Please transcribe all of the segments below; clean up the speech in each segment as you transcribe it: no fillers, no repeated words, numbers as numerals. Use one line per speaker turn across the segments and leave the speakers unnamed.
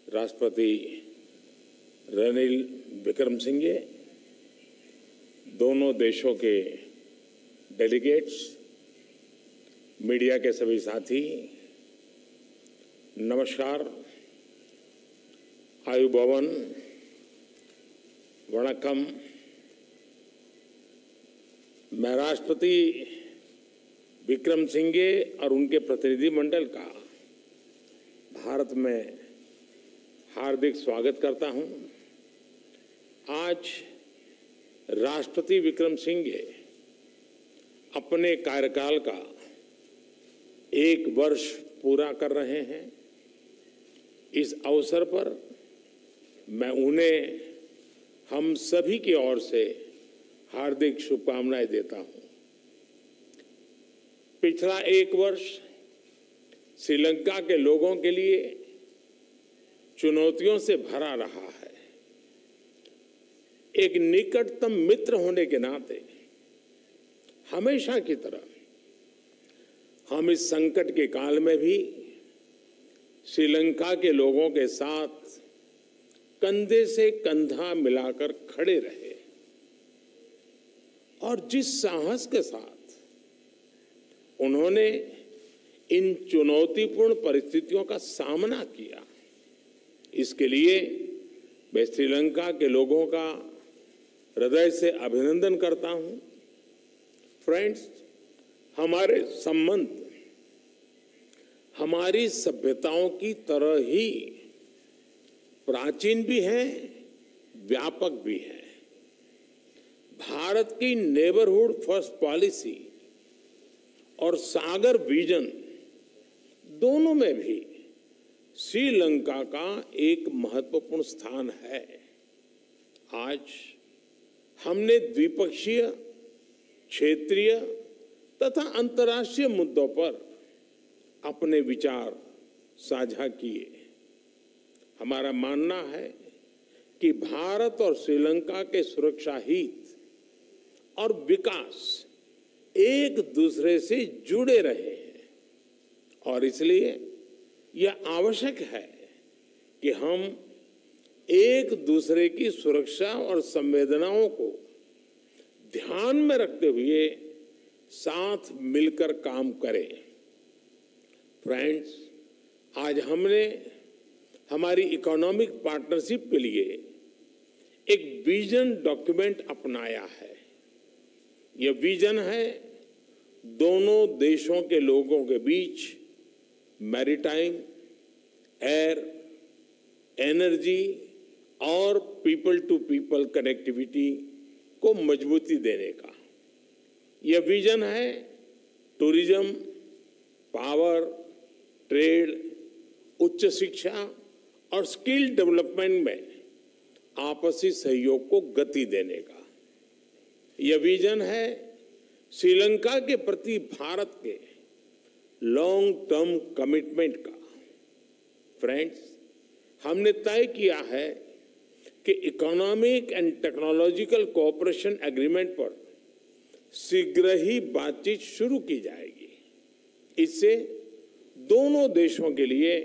राष्ट्रपति रनिल विक्रमसिंघे, दोनों देशों के डेलीगेट्स, मीडिया के सभी साथी, नमस्कार, आयुभवन, वणक्कम। मैं राष्ट्रपति विक्रमसिंघे और उनके प्रतिनिधिमंडल का भारत में हार्दिक स्वागत करता हूं। आज राष्ट्रपति विक्रमसिंघे अपने कार्यकाल का 1 वर्ष पूरा कर रहे हैं। इस अवसर पर मैं उन्हें हम सभी की ओर से हार्दिक शुभकामनाएं देता हूं। पिछला 1 वर्ष श्रीलंका के लोगों के लिए चुनौतियों से भरा रहा है। एक निकटतम मित्र होने के नाते हमेशा की तरह हम इस संकट के काल में भी श्रीलंका के लोगों के साथ कंधे से कंधा मिलाकर खड़े रहे और जिस साहस के साथ उन्होंने इन चुनौतीपूर्ण परिस्थितियों का सामना किया, इसके लिए मैं श्रीलंका के लोगों का हृदय से अभिनंदन करता हूं। फ्रेंड्स, हमारे संबंध हमारी सभ्यताओं की तरह ही प्राचीन भी हैं, व्यापक भी हैं। भारत की नेबरहुड फर्स्ट पॉलिसी और सागर विजन दोनों में भी श्रीलंका का एक महत्वपूर्ण स्थान है। आज हमने द्विपक्षीय, क्षेत्रीय तथा अंतर्राष्ट्रीय मुद्दों पर अपने विचार साझा किए। हमारा मानना है कि भारत और श्रीलंका के सुरक्षा हित और विकास एक दूसरे से जुड़े रहे हैं और इसलिए यह आवश्यक है कि हम एक दूसरे की सुरक्षा और संवेदनाओं को ध्यान में रखते हुए साथ मिलकर काम करें। फ्रेंड्स, आज हमने हमारी इकोनॉमिक पार्टनरशिप के लिए एक विजन डॉक्यूमेंट अपनाया है। यह विजन है दोनों देशों के लोगों के बीच मैरीटाइम, एयर, एनर्जी और पीपल टू पीपल कनेक्टिविटी को मजबूती देने का। यह विजन है टूरिज्म, पावर, ट्रेड, उच्च शिक्षा और स्किल डेवलपमेंट में आपसी सहयोग को गति देने का। यह विजन है श्रीलंका के प्रति भारत के लॉन्ग टर्म कमिटमेंट का। फ्रेंड्स, हमने तय किया है कि economic and technological cooperation agreement पर शीघ्र ही बातचीत शुरू की जाएगी। इससे दोनों देशों के लिए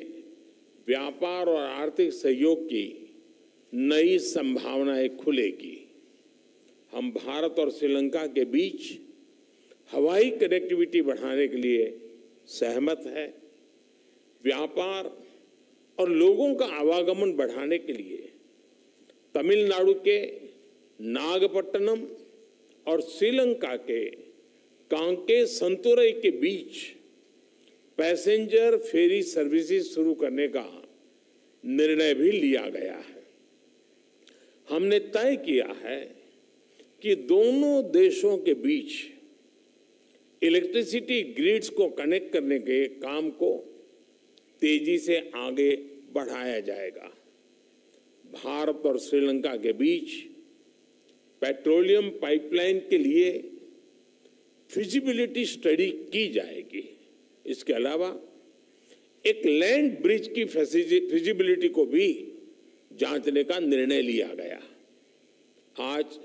व्यापार और आर्थिक सहयोग की नई संभावनाएं खुलेगी। हम भारत और श्रीलंका के बीच हवाई कनेक्टिविटी बढ़ाने के लिए सहमत है। व्यापार और लोगों का आवागमन बढ़ाने के लिए तमिलनाडु के नागपट्टनम और श्रीलंका के कांकेसंतुरई के बीच पैसेंजर फेरी सर्विसेज शुरू करने का निर्णय भी लिया गया है। हमने तय किया है कि दोनों देशों के बीच इलेक्ट्रिसिटी ग्रिड्स को कनेक्ट करने के काम को तेजी से आगे बढ़ाया जाएगा। भारत और श्रीलंका के बीच पेट्रोलियम पाइपलाइन के लिए फिजिबिलिटी स्टडी की जाएगी। इसके अलावा एक लैंड ब्रिज की फिजिबिलिटी को भी जांचने का निर्णय लिया गया। आज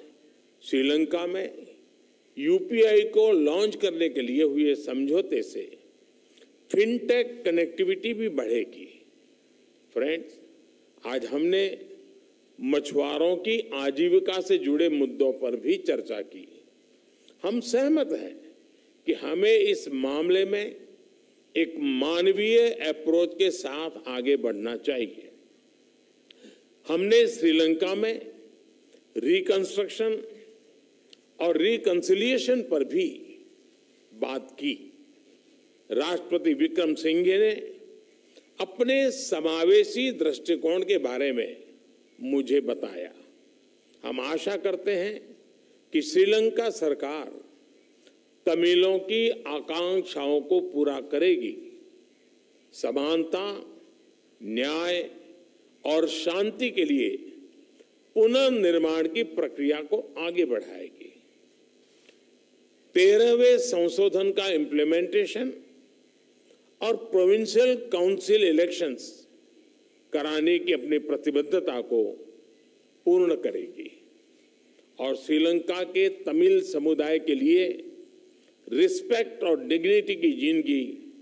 श्रीलंका में यूपीआई को लॉन्च करने के लिए हुए समझौते से फिनटेक कनेक्टिविटी भी बढ़ेगी। फ्रेंड्स, आज हमने मछुआरों की आजीविका से जुड़े मुद्दों पर भी चर्चा की। हम सहमत हैं कि हमें इस मामले में एक मानवीय अप्रोच के साथ आगे बढ़ना चाहिए। हमने श्रीलंका में रिकंस्ट्रक्शन और रिकंसिलिएशन पर भी बात की। राष्ट्रपति विक्रम सिंघे ने अपने समावेशी दृष्टिकोण के बारे में मुझे बताया। हम आशा करते हैं कि श्रीलंका सरकार तमिलों की आकांक्षाओं को पूरा करेगी, समानता, न्याय और शांति के लिए पुनर्निर्माण की प्रक्रिया को आगे बढ़ाएगी। 13वें संशोधन का इम्प्लीमेंटेशन और प्रोविंशियल काउंसिल इलेक्शंस कराने की अपनी प्रतिबद्धता को पूर्ण करेगी और श्रीलंका के तमिल समुदाय के लिए रिस्पेक्ट और डिग्निटी की जिंदगी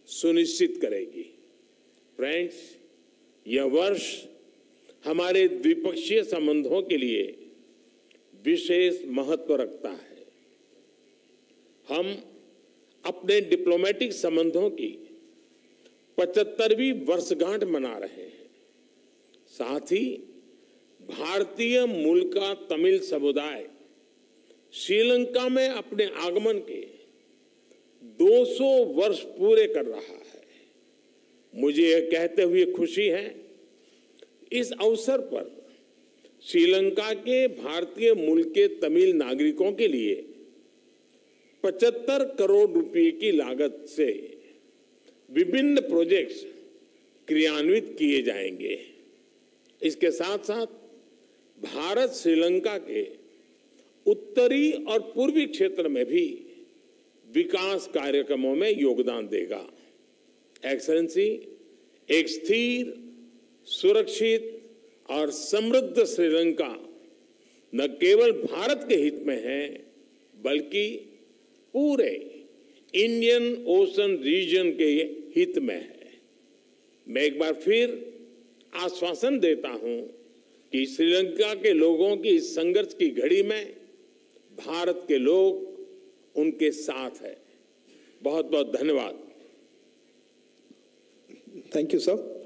सुनिश्चित करेगी। फ्रेंड्स, यह वर्ष हमारे द्विपक्षीय संबंधों के लिए विशेष महत्व रखता है। हम अपने डिप्लोमेटिक संबंधों की 75वीं वर्षगांठ मना रहे हैं। साथ ही भारतीय मूल का तमिल समुदाय श्रीलंका में अपने आगमन के 200 वर्ष पूरे कर रहा है। मुझे यह कहते हुए खुशी है, इस अवसर पर श्रीलंका के भारतीय मूल के तमिल नागरिकों के लिए 75 करोड़ रुपए की लागत से विभिन्न प्रोजेक्ट्स क्रियान्वित किए जाएंगे। इसके साथ साथ भारत श्रीलंका के उत्तरी और पूर्वी क्षेत्र में भी विकास कार्यक्रमों में योगदान देगा। एक्सेलेंसी, एक स्थिर, सुरक्षित और समृद्ध श्रीलंका न केवल भारत के हित में है, बल्कि पूरे इंडियन ओशन रीजन के हित में है। मैं एक बार फिर आश्वासन देता हूं कि श्रीलंका के लोगों की इस संघर्ष की घड़ी में भारत के लोग उनके साथ है। बहुत बहुत धन्यवाद।
Thank you sir.